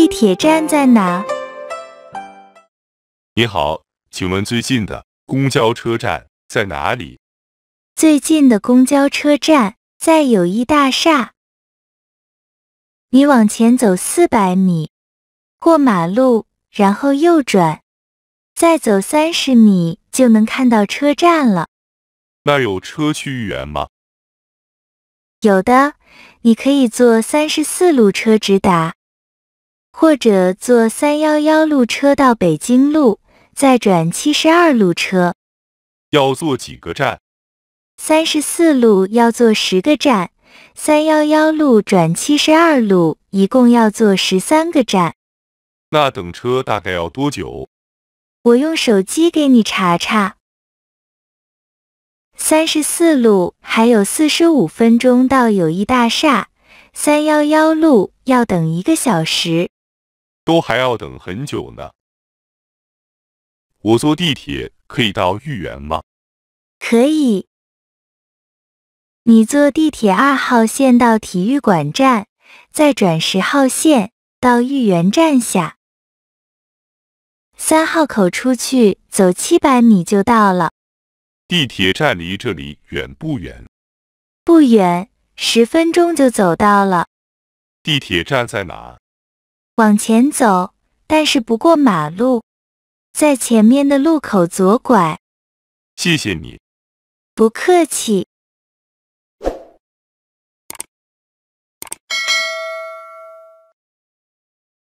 地铁站在哪？你好，请问最近的公交车站在哪里？最近的公交车站在友谊大厦。你往前走400米，过马路，然后右转，再走30米就能看到车站了。那有车去豫园吗？有的，你可以坐34路车直达，或者坐311路车到北京路，再转72路车。要坐几个站34路要坐10个站，311路转72路一共要坐13个站。那等车大概要多久？我用手机给你查查。34路还有45分钟到友谊大厦，311路要等1个小时。都还要等很久呢。我坐地铁可以到豫园吗？可以。你坐地铁2号线到体育馆站，再转10号线到豫园站下。3号口出去走700米就到了。地铁站离这里远不远？不远，10分钟就走到了。地铁站在哪？往前走，但是不过马路，在前面的路口左拐。谢谢你。不客气。